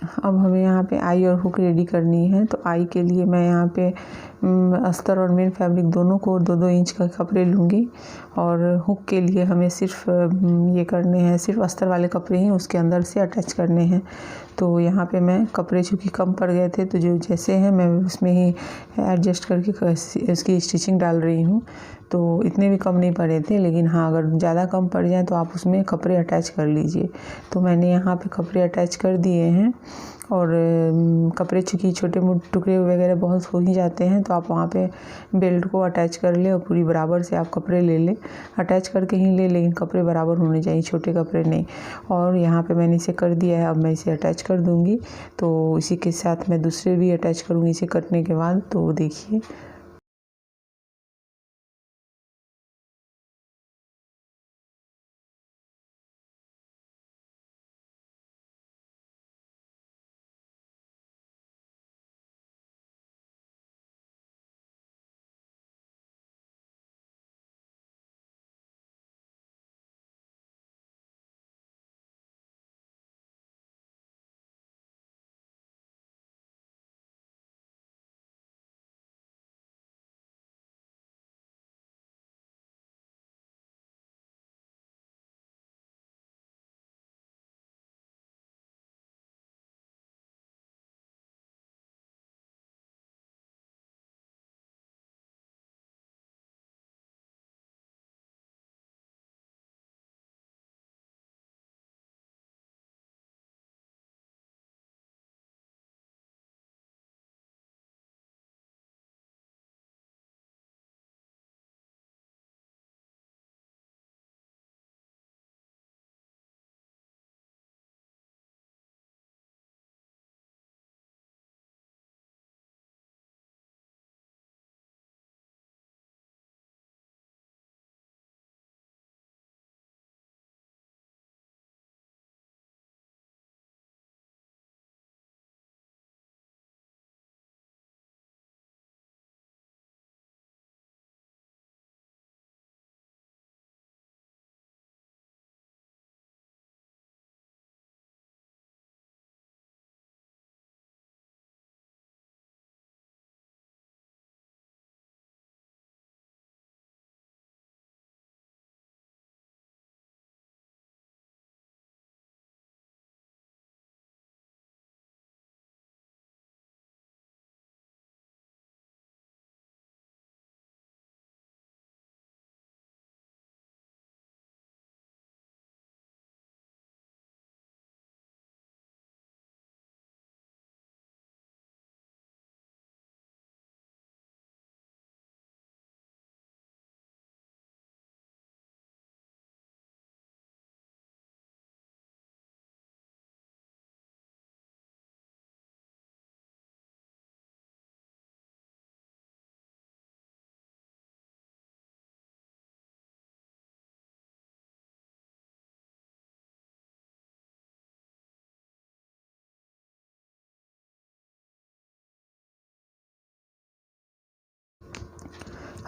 A: अब हमें यहाँ पे आई और हुक रेडी करनी है। तो आई के लिए मैं यहाँ पे अस्तर और मेन फैब्रिक दोनों को 2-2 इंच का कपड़े लूँगी और हुक के लिए हमें सिर्फ ये करने हैं, सिर्फ अस्तर वाले कपड़े ही उसके अंदर से अटैच करने हैं। तो यहाँ पे मैं कपड़े चूँकि कम पड़ गए थे तो जो जैसे हैं मैं उसमें ही एडजस्ट करके इसकी स्टिचिंग डाल रही हूँ। तो इतने भी कम नहीं पड़े थे, लेकिन हाँ अगर ज़्यादा कम पड़ जाए तो आप उसमें कपड़े अटैच कर लीजिए। तो मैंने यहाँ पे कपड़े अटैच कर दिए हैं और कपड़े चूँकि छोटे मोटे टुकड़े वगैरह बहुत हो ही जाते हैं तो आप वहाँ पे बेल्ट को अटैच कर लें और पूरी बराबर से आप कपड़े ले लें, अटैच करके ही लें, लेकिन कपड़े बराबर होने चाहिए, छोटे कपड़े नहीं। और यहाँ पे मैंने इसे कर दिया है, अब मैं इसे अटैच कर दूँगी। तो इसी के साथ मैं दूसरे भी अटैच करूँगी इसे कटने के बाद। तो देखिए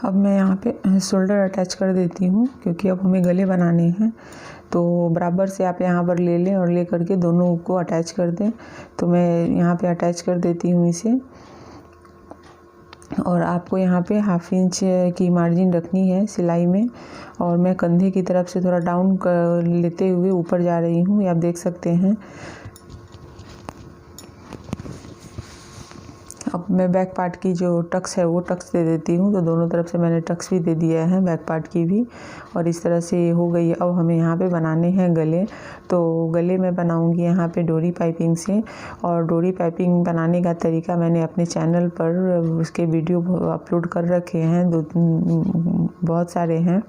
A: अब मैं यहाँ पे शोल्डर अटैच कर देती हूँ, क्योंकि अब हमें गले बनाने हैं। तो बराबर से आप यहाँ पर ले लें और ले करके दोनों को अटैच कर दें। तो मैं यहाँ पे अटैच कर देती हूँ इसे। और आपको यहाँ पे 1/2 इंच की मार्जिन रखनी है सिलाई में। और मैं कंधे की तरफ से थोड़ा डाउन कर लेते हुए ऊपर जा रही हूँ, ये आप देख सकते हैं। अब मैं बैक पार्ट की जो टक्स है वो टक्स दे देती हूँ। तो दोनों तरफ से मैंने टक्स भी दे दिया है बैक पार्ट की भी, और इस तरह से हो गई है। अब हमें यहाँ पे बनाने हैं गले। तो गले में बनाऊँगी यहाँ पे डोरी पाइपिंग से। और डोरी पाइपिंग बनाने का तरीका मैंने अपने चैनल पर उसके वीडियो अपलोड कर रखे हैं, बहुत सारे हैं,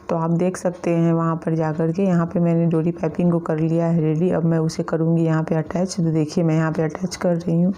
A: तो आप देख सकते हैं वहाँ पर जा कर के। यहाँ पे मैंने डोरी पाइपिंग को कर लिया है रेडी। अब मैं उसे करूँगी यहाँ पे अटैच। तो देखिए मैं यहाँ पे अटैच कर रही हूँ।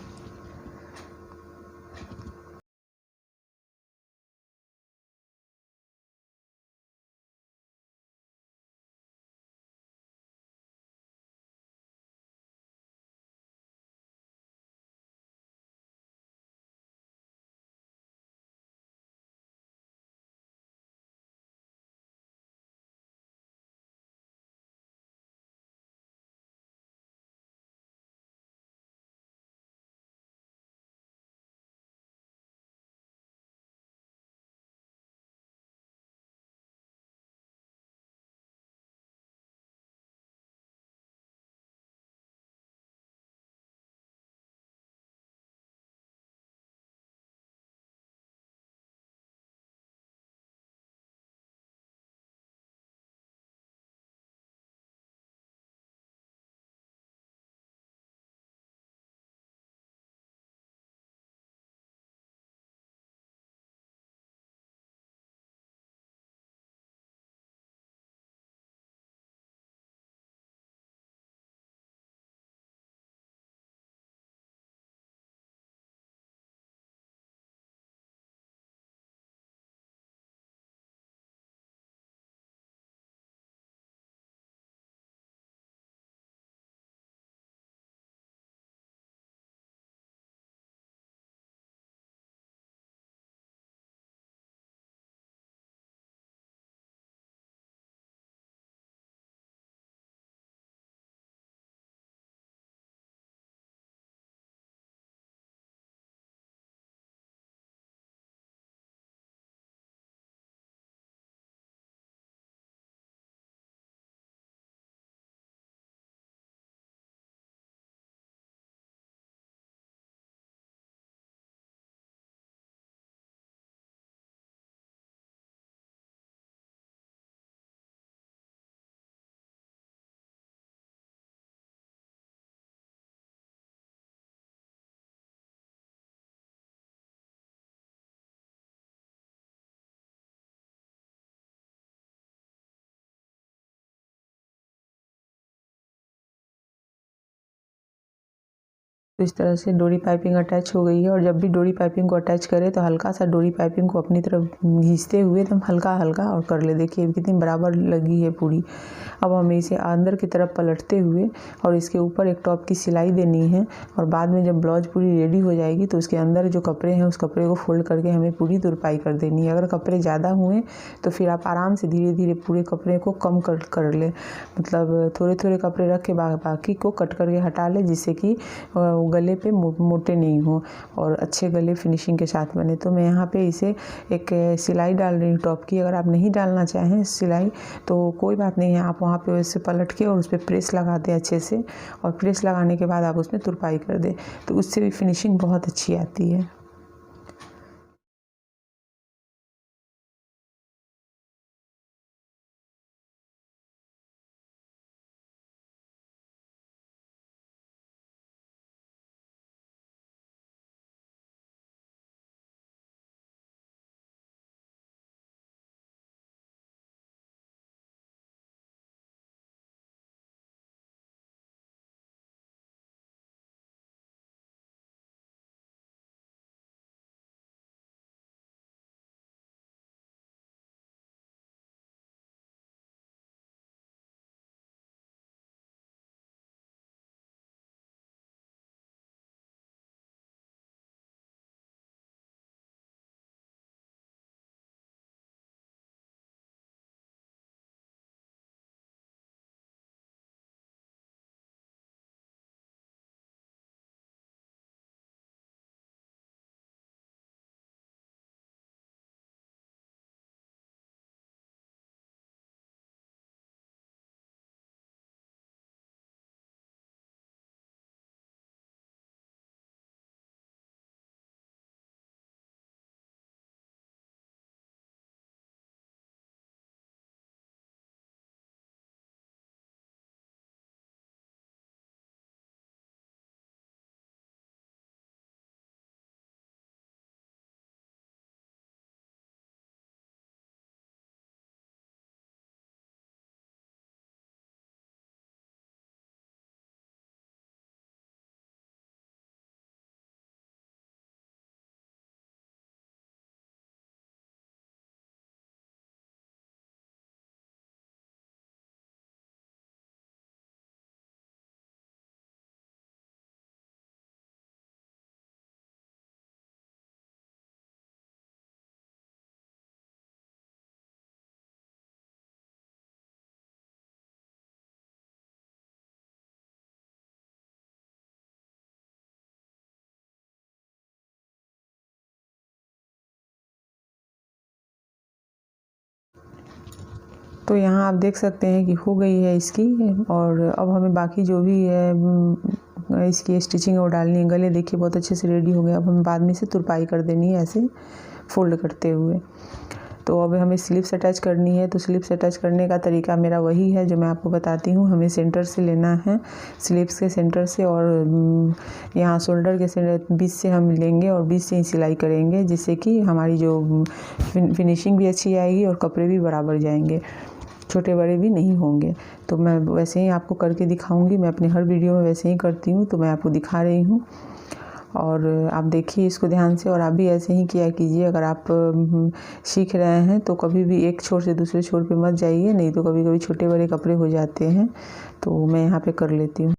A: तो इस तरह से डोरी पाइपिंग अटैच हो गई है। और जब भी डोरी पाइपिंग को अटैच करें तो हल्का सा डोरी पाइपिंग को अपनी तरफ घींचते हुए एकदम हल्का हल्का और कर ले। देखिए कितनी बराबर लगी है पूरी। अब हमें इसे अंदर की तरफ पलटते हुए और इसके ऊपर एक टॉप की सिलाई देनी है। और बाद में जब ब्लाउज पूरी रेडी हो जाएगी तो उसके अंदर जो कपड़े हैं उस कपड़े को फोल्ड करके हमें पूरी तुरपाई कर देनी है। अगर कपड़े ज़्यादा हुए तो फिर आप आराम से धीरे धीरे पूरे कपड़े को कम कर ले, मतलब थोड़े थोड़े कपड़े रख के बाकी को कट करके हटा ले, जिससे कि गले पे मोटे नहीं हो और अच्छे गले फिनिशिंग के साथ बने। तो मैं यहाँ पे इसे एक सिलाई डाल रही हूँ टॉप की। अगर आप नहीं डालना चाहें सिलाई तो कोई बात नहीं है, आप वहाँ पे वैसे पलट के और उस पर प्रेस लगा दें अच्छे से। और प्रेस लगाने के बाद आप उसमें तुरपाई कर दें तो उससे भी फिनिशिंग बहुत अच्छी आती है। तो यहाँ आप देख सकते हैं कि हो गई है इसकी। और अब हमें बाकी जो भी है इसकी स्टिचिंग और डालनी है। गले देखिए बहुत अच्छे से रेडी हो गया। अब हमें बाद में से तुरपाई कर देनी है ऐसे फोल्ड करते हुए। तो अब हमें स्लीव्स अटैच करनी है। तो स्लीव्स अटैच करने का तरीका मेरा वही है जो मैं आपको बताती हूँ। हमें सेंटर से लेना है, स्लीव्स के सेंटर से, और यहाँ शोल्डर के बीच से हम लेंगे और बीच से ही सिलाई करेंगे, जिससे कि हमारी जो फिनिशिंग भी अच्छी आएगी और कपड़े भी बराबर जाएंगे, छोटे बड़े भी नहीं होंगे। तो मैं वैसे ही आपको करके दिखाऊंगी। मैं अपने हर वीडियो में वैसे ही करती हूँ, तो मैं आपको दिखा रही हूँ। और आप देखिए इसको ध्यान से और आप भी ऐसे ही किया कीजिए। अगर आप सीख रहे हैं तो कभी भी एक छोर से दूसरे छोर पे मत जाइए, नहीं तो कभी कभी छोटे बड़े कपड़े हो जाते हैं। तो मैं यहाँ पे कर लेती हूँ।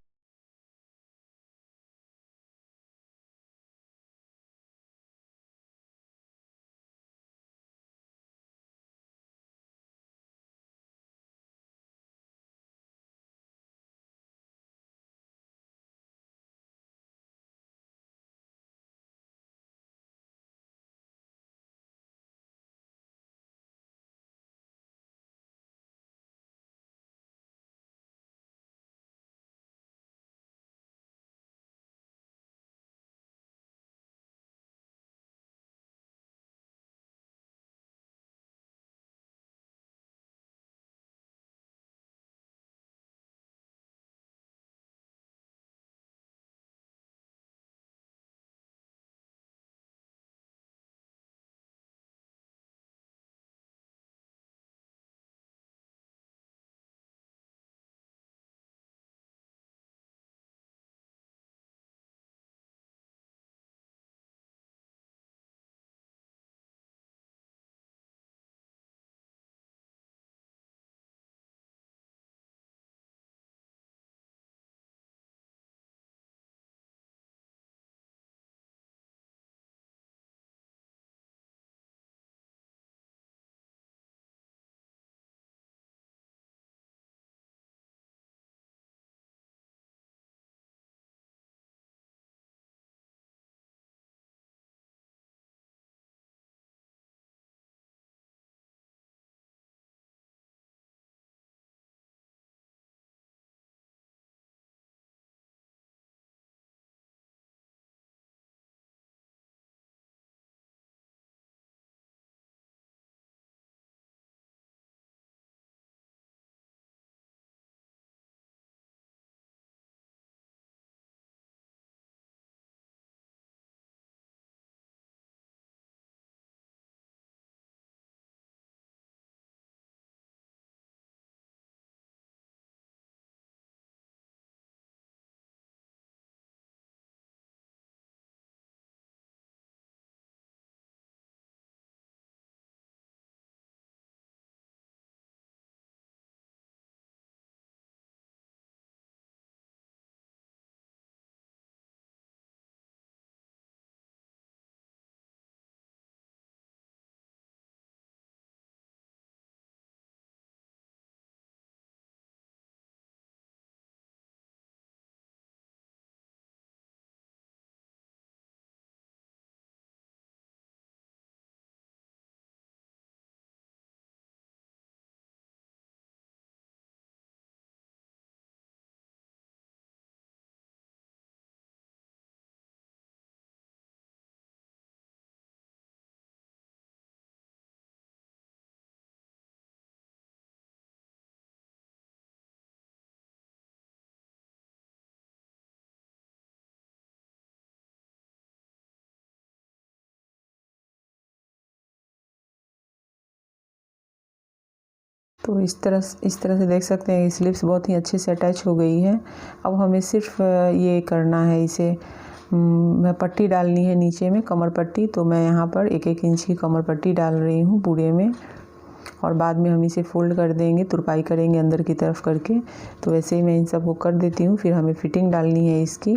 A: तो इस तरह से देख सकते हैं स्लिप्स बहुत ही अच्छे से अटैच हो गई है। अब हमें सिर्फ ये करना है, इसे पट्टी डालनी है नीचे में, कमर पट्टी। तो मैं यहाँ पर 1-1 इंच की कमर पट्टी डाल रही हूँ पूरे में, और बाद में हम इसे फोल्ड कर देंगे, तुरपाई करेंगे अंदर की तरफ करके। तो वैसे ही मैं इन सब को कर देती हूँ। फिर हमें फिटिंग डालनी है इसकी।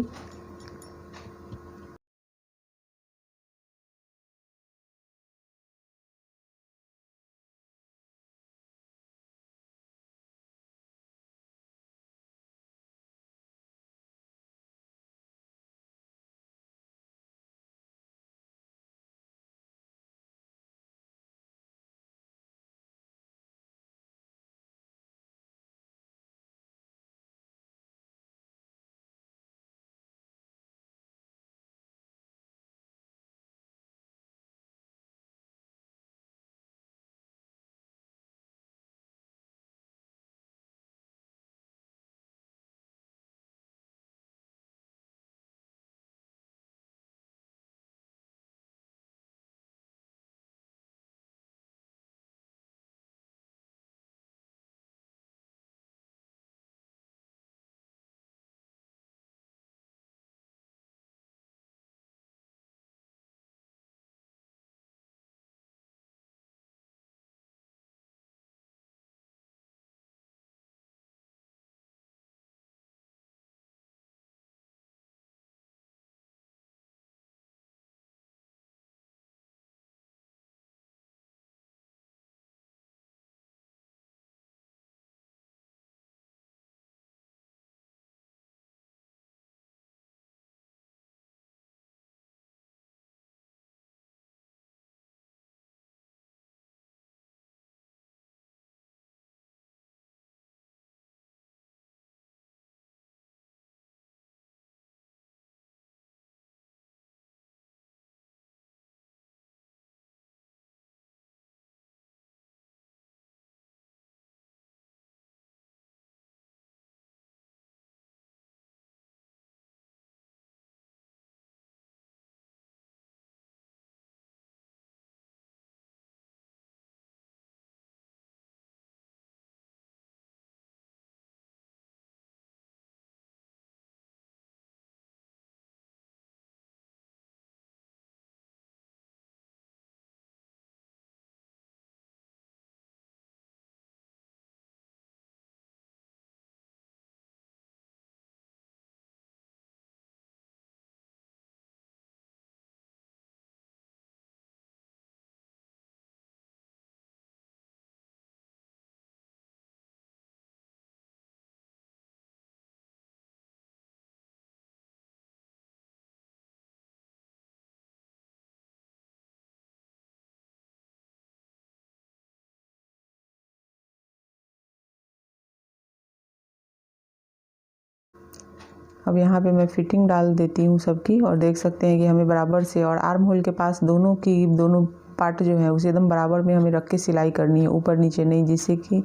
A: अब यहाँ पे मैं फिटिंग डाल देती हूँ सबकी, और देख सकते हैं कि हमें बराबर से, और आर्म होल के पास दोनों पार्ट जो है उसे एकदम बराबर में हमें रख के सिलाई करनी है, ऊपर नीचे नहीं, जिससे कि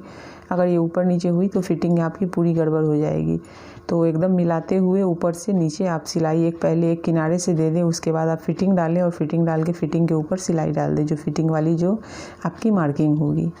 A: अगर ये ऊपर नीचे हुई तो फिटिंग आपकी पूरी गड़बड़ हो जाएगी। तो एकदम मिलाते हुए ऊपर से नीचे आप सिलाई पहले एक किनारे से दे दें, उसके बाद आप फिटिंग डालें, और फिटिंग डाल के फिटिंग के ऊपर सिलाई डाल दें, जो फिटिंग वाली जो आपकी मार्किंग होगी।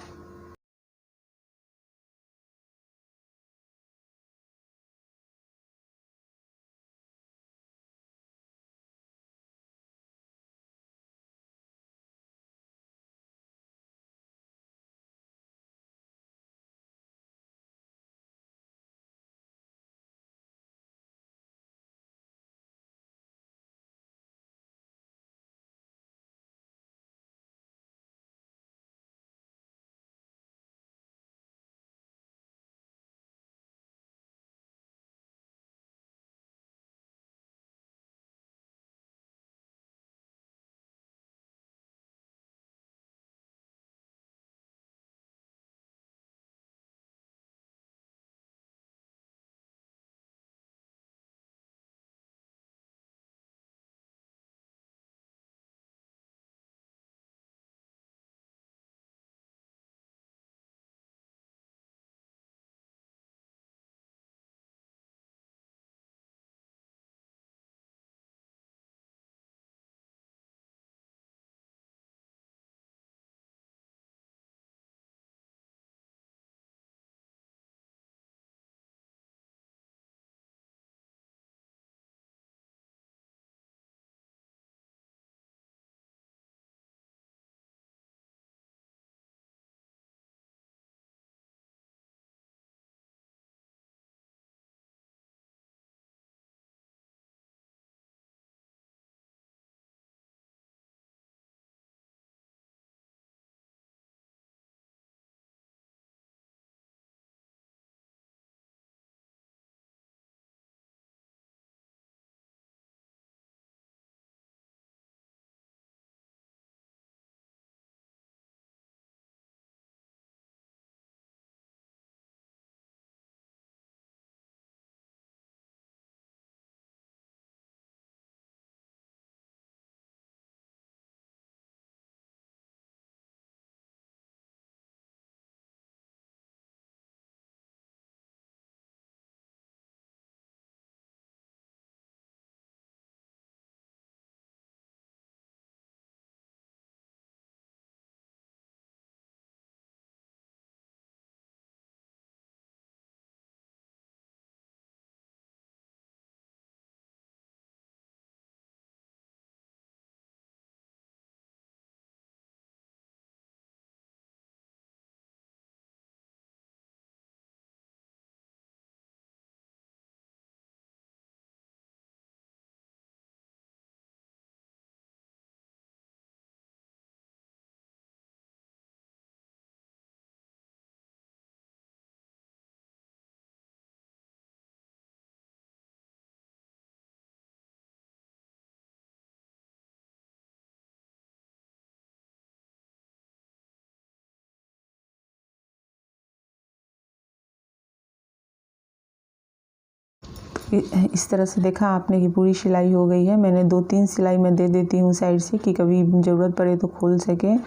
A: इस तरह से देखा आपने कि पूरी सिलाई हो गई है। मैंने 2-3 सिलाई मैं दे देती हूँ साइड से कि कभी ज़रूरत पड़े तो खोल सकें,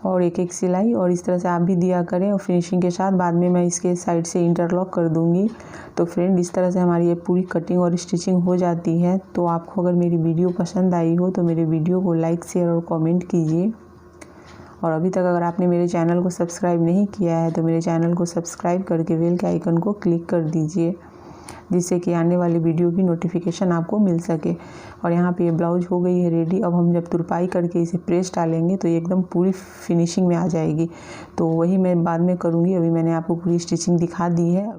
A: और एक एक सिलाई, और इस तरह से आप भी दिया करें। और फिनिशिंग के साथ बाद में मैं इसके साइड से इंटरलॉक कर दूँगी। तो फ्रेंड, इस तरह से हमारी ये पूरी कटिंग और स्टिचिंग हो जाती है। तो आपको अगर मेरी वीडियो पसंद आई हो तो मेरे वीडियो को लाइक, शेयर और कमेंट कीजिए। और अभी तक अगर आपने मेरे चैनल को सब्सक्राइब नहीं किया है तो मेरे चैनल को सब्सक्राइब करके बेल के आइकन को क्लिक कर दीजिए, जिससे कि आने वाली वीडियो की नोटिफिकेशन आपको मिल सके। और यहाँ पे ये ब्लाउज हो गई है रेडी। अब हम जब तुरपाई करके इसे प्रेस डालेंगे तो ये एकदम पूरी फिनिशिंग में आ जाएगी। तो वही मैं बाद में करूँगी, अभी मैंने आपको पूरी स्टिचिंग दिखा दी है।